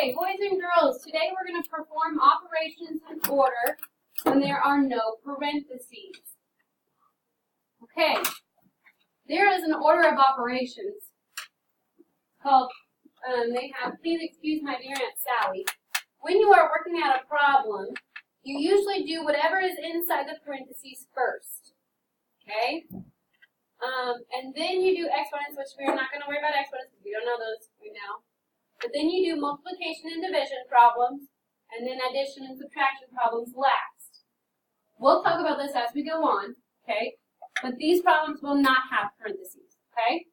Okay, boys and girls, today we're going to perform operations in order when there are no parentheses. Okay, there is an order of operations called, please excuse my dear Aunt Sally. When you are working out a problem, you usually do whatever is inside the parentheses first. Okay? And then you do exponents, which we're not going to worry about exponents because we don't know those right now. But then you do multiplication and division problems, and then addition and subtraction problems last. We'll talk about this as we go on, okay? But these problems will not have parentheses, okay?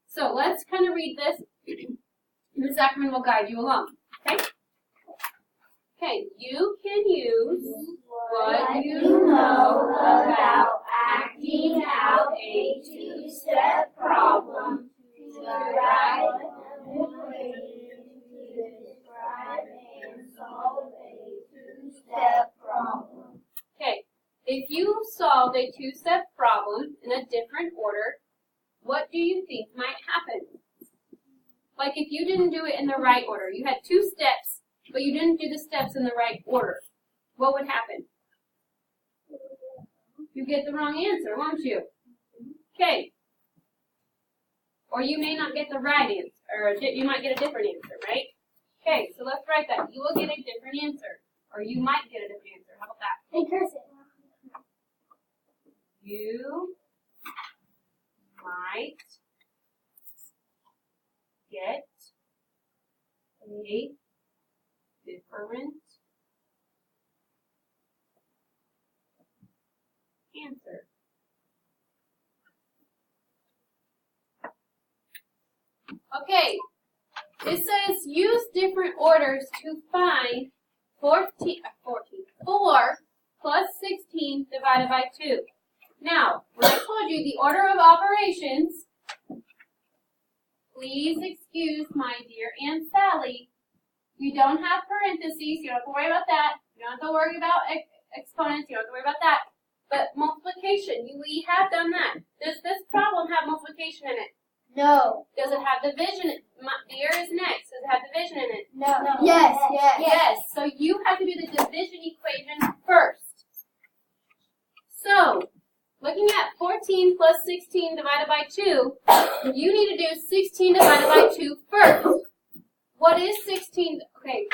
So let's kind of read this. Ms. Ackerman will guide you along, okay? Okay, you can use what you know about acting out a two-step problem to write describe and solve a two-step problem. Okay, if you solved a two-step problem in a different order, what do you think might happen? Like if you didn't do it in the right order, you had two steps, but you didn't do the steps in the right order, what would happen? You get the wrong answer, won't you? Okay. Or you may not get the right answer, or you might get a different answer, right? Okay, so let's write that. You will get a different answer, or you might get a different answer. How about that? Hey, curse it. You might get a different answer. Okay, it says use different orders to find 4 plus 16 divided by 2. Now, when I told you the order of operations, please excuse my dear Aunt Sally. You don't have parentheses, you don't have to worry about that. You don't have to worry about exponents, you don't have to worry about that. But multiplication, we have done that. Does this problem have multiplication in it? No. Does it have division? Dear is next. Does it have division in it? No. Yes. Yes. So you have to do the division equation first. So, looking at 14 plus 16 divided by 2, you need to do 16 divided by 2 first. What is 16? Okay.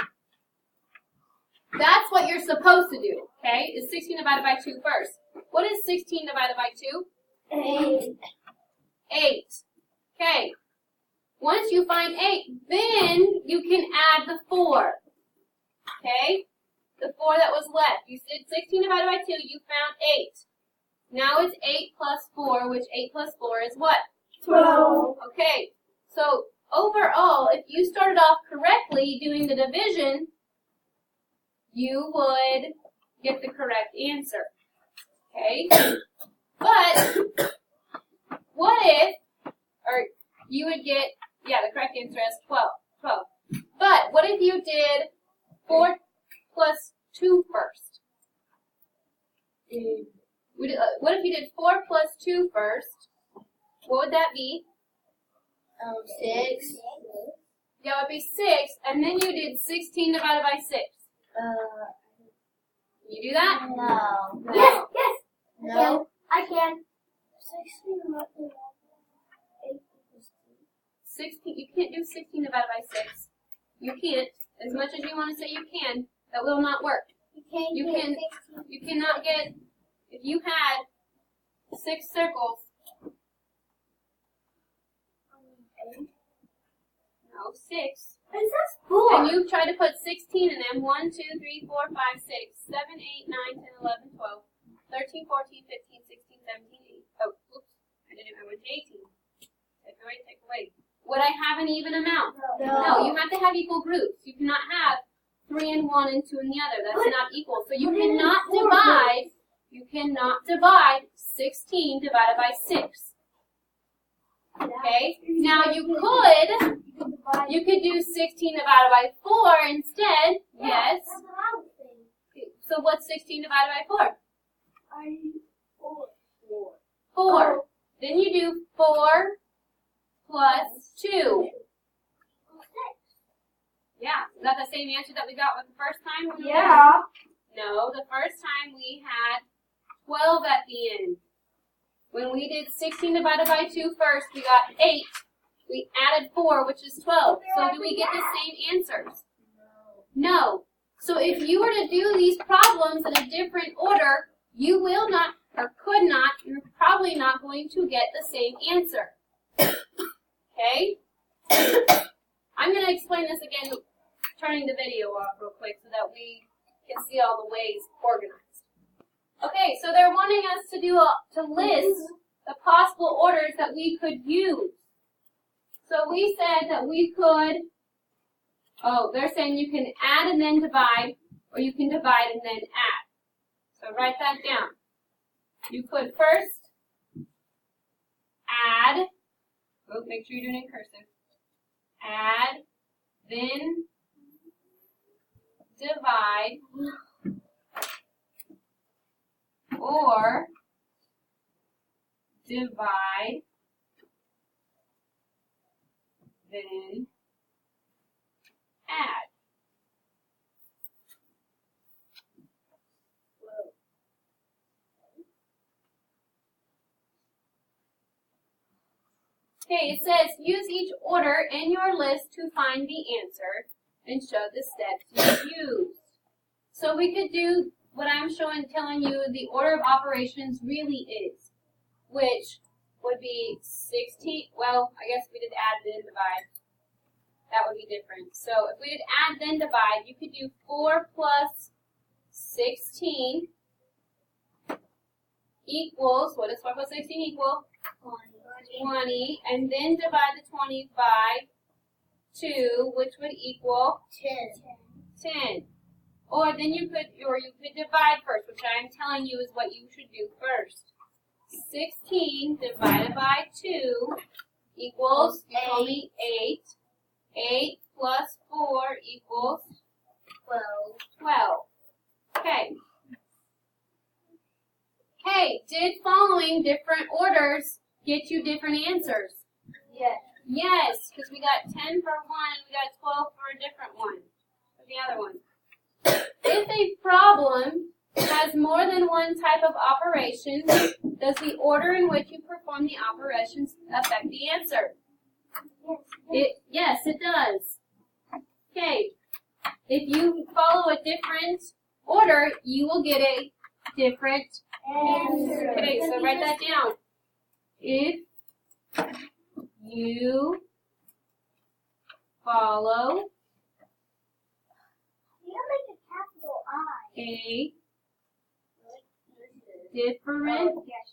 That's what you're supposed to do, okay? Is 16 divided by 2 first. What is 16 divided by 2? 8. Okay. Once you find 8, then you can add the 4. Okay? The 4 that was left. You did 16 divided by 2, you found 8. Now it's 8 plus 4, which 8 plus 4 is what? 12. Okay. So, overall, if you started off correctly doing the division, you would get the correct answer. Okay? But, what if, or you would get, the correct answer is 12. But, what if you did 4 plus 2 first? What if you did 4 plus 2 first? What would that be? 6. Yeah, it would be 6, and then you did 16 divided by 6. You do that? No. No. Yes. No. I can. 16. You can't do 16 divided by 6. You can't. As much as you want to say you can, that will not work. You cannot get, if you had 6 circles. No, 6. It says 4. And you try to put 16 in them. 1, 2, 3, 4, 5, 6, 7, 8, 9, 10, 11, 12, 13, 14, 15, 16, 17, 18. Oh, oops. I went to 18. Take away. Would I have an even amount? No, you have to have equal groups. You cannot have 3 in one and 2 in the other. That's not equal. So you cannot divide 16 divided by 6. Okay? Now you could do 16 divided by 4 instead. Yes. So what's 16 divided by 4? 4. Then you do 4 plus 2. Yeah, Is that the same answer that we got with the first time? when we were Yeah. No, the first time we had 12 at the end. When we did 16 divided by 2 first, we got 8. We added 4, which is 12. So do we get the same answers? No. So if you were to do these problems in a different order, you will not, or could not, you're probably not going to get the same answer. Okay? I'm going to explain this again, turning the video off real quick so that we can see all the ways organized. Okay, so they're wanting us to list the possible orders that we could use. So we said that we could, they're saying you can add and then divide, or you can divide and then add. So write that down. You could first add, make sure you're doing it in cursive, add, then divide, or divide, then add. Okay, it says use each order in your list to find the answer and show the steps you used. So we could do what I'm telling you the order of operations really is, which would be 16, well, I guess we did add then divide. That would be different. So if we did add then divide, you could do 4 plus 16 equals, what does 4 plus 16 equal? 20, and then divide the 20 by 2, which would equal 10. Or then you could divide first, which I'm telling you is what you should do first. 16 divided by 2 equals, you told me 8. 8 plus 4 equals 12. Okay. Okay, did following different orders get you different answers? Yes. Yes, because we got 10 for one and we got 12 for a different one. For the other one. If a problem has more than one type of operation, does the order in which you perform the operations affect the answer? Yes, it does. Okay. If you follow a different order, you will get a different answer. Okay, so write that down. If you follow a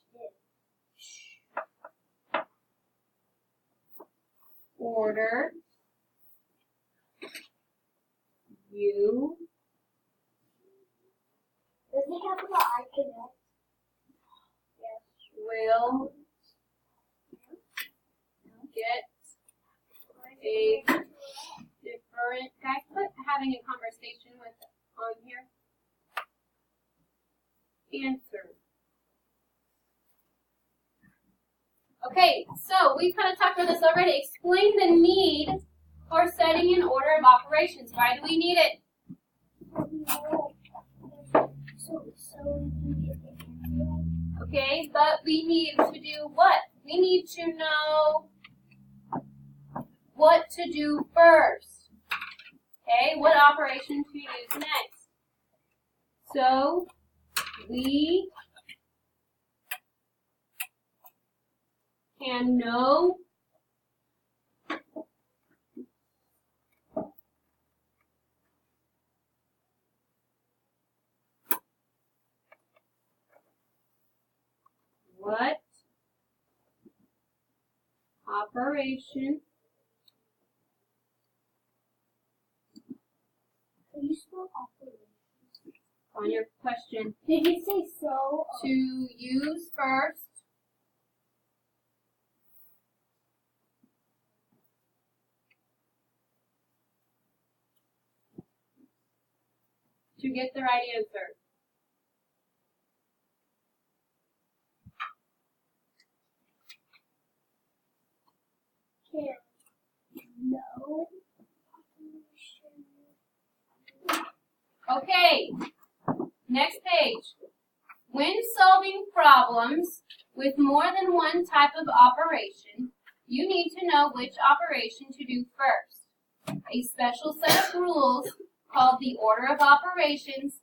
different order, you will get a different, can I put having a conversation with on here? Answer. Okay, so we kind of talked about this already. Explain the need for setting an order of operations. Why do we need it? Okay, but we need to do what? We need to know what to do first. Okay, what operation to use next. So, we can know what operation Can you spell operation? on your question Did you say so? to use first to get the right answer. Can no operation Okay, next page. When solving problems with more than one type of operation, you need to know which operation to do first. A special set of rules called the order of operations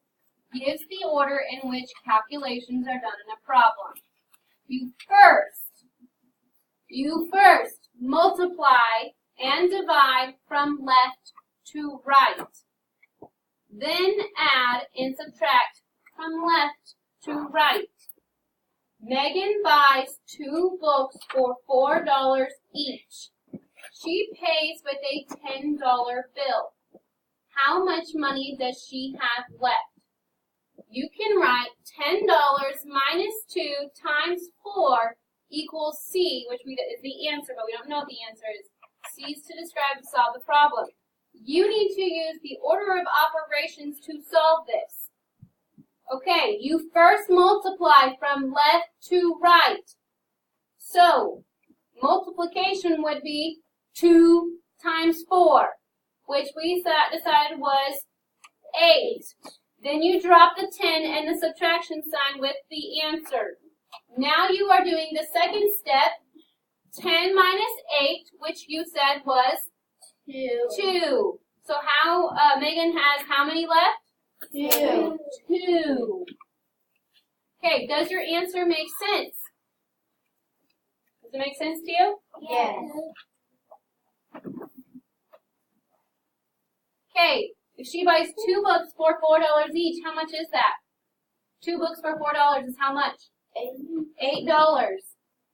gives the order in which calculations are done in a problem. You first multiply and divide from left to right. Then add and subtract from left to right. Megan buys 2 books for $4 each. She pays with a $10 bill. How much money does she have left? You can write $10 minus 2 times 4 equals C, which is the answer, but we don't know what the answer is. C is to describe and solve the problem. You need to use the order of operations to solve this. Okay, you first multiply from left to right. So, multiplication would be 2 times 4, which we decided was 8. Then you drop the 10 and the subtraction sign with the answer. Now you are doing the second step, 10 minus 8, which you said was 2. So Megan has how many left? 2. Okay, does your answer make sense? Does it make sense to you? Yes. Okay, if she buys 2 books for $4 each, how much is that? 2 books for $4 is how much? $8.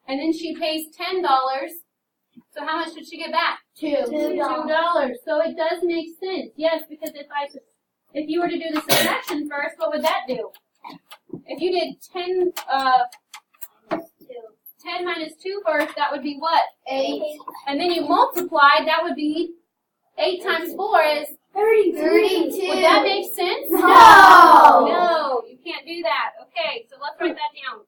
And then she pays $10. So how much did she get back? $2. So it does make sense. Yes, because if you were to do the subtraction first, what would that do? If you did 10 minus 2 first, that would be what? 8. And then you multiplied, that would be 8 times 4 is 32. Would that make sense? No. No, you can't do that. Okay, so let's write that down.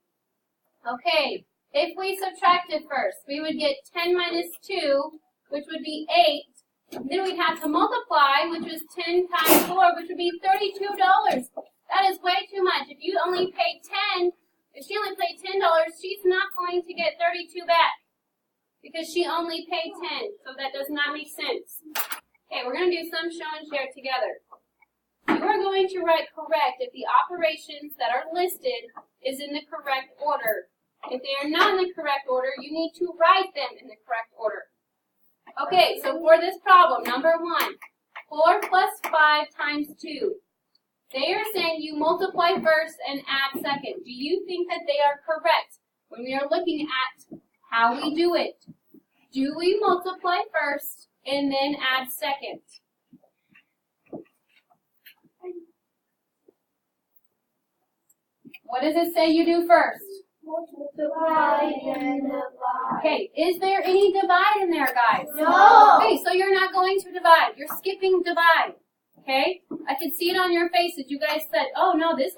Okay, if we subtracted first, we would get 10 minus 2, which would be 8. Then we'd have to multiply, which is 10 times 4, which would be $32. That is way too much. If you only paid 10, if she only paid $10, she's not going to get 32 back because she only paid 10. So that does not make sense. Okay, we're going to do some show and share together. You are going to write correct if the operations that are listed is in the correct order. If they are not in the correct order, you need to write them in the correct order. Okay, so for this problem, number 1, 4 plus 5 times 2. They are saying you multiply first and add second. Do you think that they are correct when we are looking at how we do it? Do we multiply first and then add second? What does it say you do first? Multiply and divide. Okay, is there any divide in there, guys? No. Okay, so you're not going to divide. You're skipping divide. Okay? I could see it on your faces. You guys said, oh no, this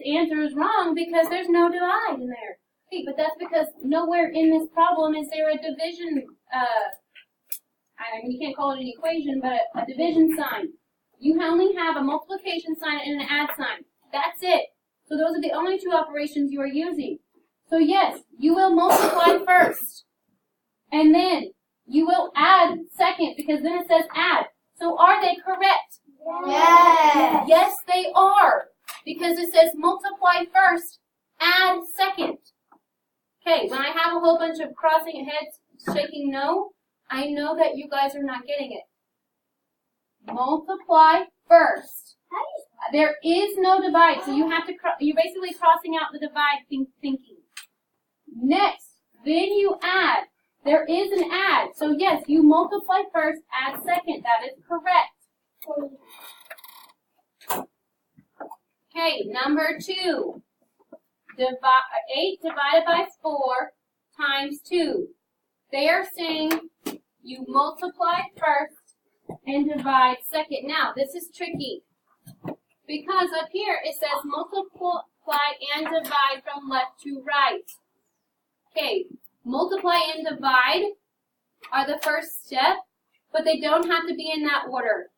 answer is wrong because there's no divide in there. Okay, but that's because nowhere in this problem is there a division, I mean, you can't call it an equation, but a division sign. You only have a multiplication sign and an add sign. That's it. So those are the only 2 operations you are using. So yes, you will multiply first. And then you will add second because then it says add. So are they correct? Yes. Yes, they are. Because it says multiply first, add second. Okay, when I have a whole bunch of crossing heads shaking no, I know that you guys are not getting it. Multiply first. There is no divide, so you have to, you're basically crossing out the divide thinking. Next, then you add. There is an add. So yes, you multiply first, add second. That is correct. Okay, number 2. 8 divided by 4 times 2. They are saying you multiply first and divide second. Now, this is tricky because up here it says multiply and divide from left to right. Okay, multiply and divide are the first step, but they don't have to be in that order.